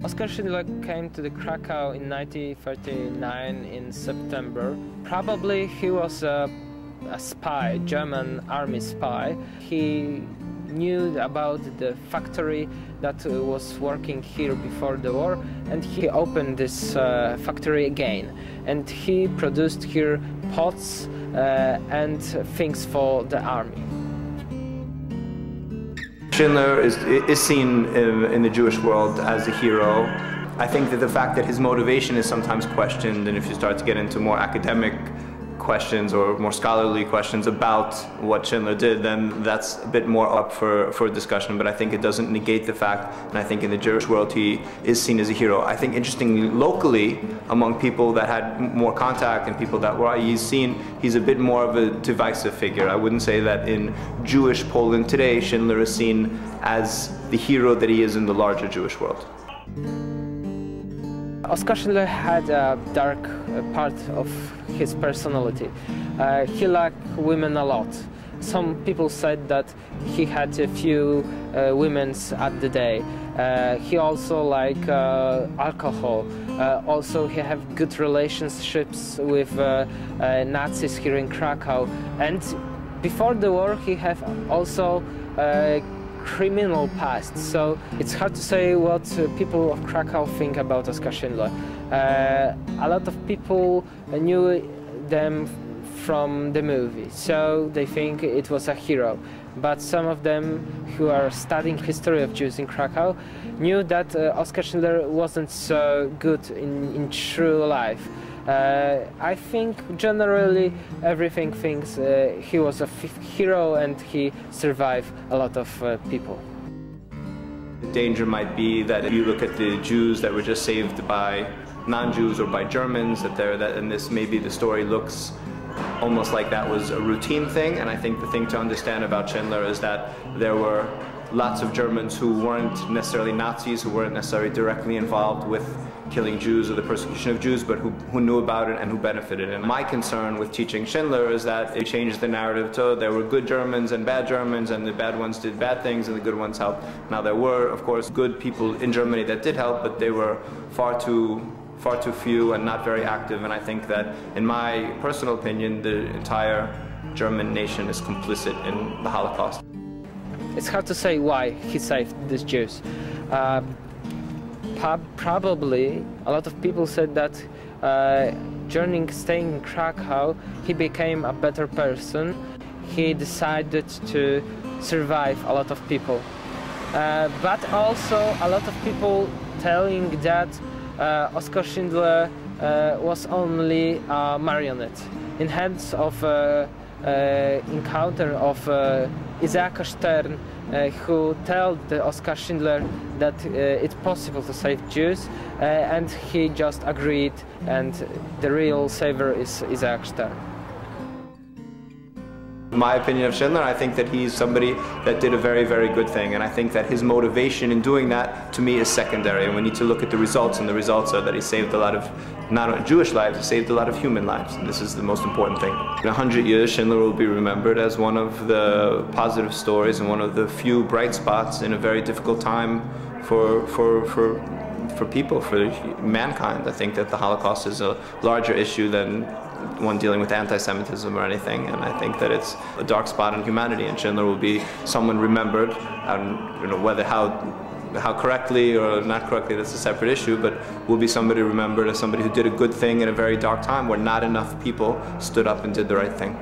Oskar Schindler came to the Krakow in 1939 in September. Probably he was a spy, German army spy. He knew about the factory that was working here before the war, and he opened this factory again. And he produced here pots and things for the army. Schindler is seen in the Jewish world as a hero. I think that the fact that his motivation is sometimes questioned, and if you start to get into more academic questions or more scholarly questions about what Schindler did, then that's a bit more up for discussion. But I think it doesn't negate the fact, and I think in the Jewish world he is seen as a hero. I think interestingly, locally, among people that had more contact and people that were, he's a bit more of a divisive figure. I wouldn't say that in Jewish Poland today, Schindler is seen as the hero that he is in the larger Jewish world. Oskar Schindler had a dark part of his personality. He liked women a lot. Some people said that he had a few women at the day. He also liked alcohol. Also, he had good relationships with Nazis here in Krakow. And before the war, he had also criminal past, so it's hard to say what people of Krakow think about Oskar Schindler. A lot of people knew them from the movie, so they think it was a hero. But some of them who are studying history of Jews in Krakow knew that Oskar Schindler wasn't so good in true life. I think generally everything thinks he was a hero and he survived a lot of people. The danger might be that if you look at the Jews that were just saved by non-Jews or by Germans, and this maybe the story looks almost like that was a routine thing. And I think the thing to understand about Schindler is that there were lots of Germans who weren't necessarily Nazis, who weren't necessarily directly involved with killing Jews or the persecution of Jews, but who knew about it and who benefited. And my concern with teaching Schindler is that it changed the narrative to there were good Germans and bad Germans, and the bad ones did bad things and the good ones helped. Now there were, of course, good people in Germany that did help, but they were far too few and not very active. And I think that, in my personal opinion, the entire German nation is complicit in the Holocaust. It's hard to say why he saved these Jews. Probably a lot of people said that during staying in Krakow he became a better person. He decided to survive a lot of people. But also a lot of people telling that Oskar Schindler was only a marionette in hands of encounter of Isaac Stern, who told Oskar Schindler that it's possible to save Jews, and he just agreed, and the real savior is Isaac Stern. My opinion of Schindler, I think that he's somebody that did a very, very good thing, and I think that his motivation in doing that, to me, is secondary, and we need to look at the results, and the results are that he saved a lot of, not only Jewish lives, he saved a lot of human lives, and this is the most important thing. In 100 years, Schindler will be remembered as one of the positive stories and one of the few bright spots in a very difficult time for people, for mankind. I think that the Holocaust is a larger issue than one dealing with anti-Semitism or anything, and I think that it's a dark spot in humanity, and Schindler will be someone remembered, and whether how correctly or not correctly, that's a separate issue, but will be somebody remembered as somebody who did a good thing in a very dark time where not enough people stood up and did the right thing.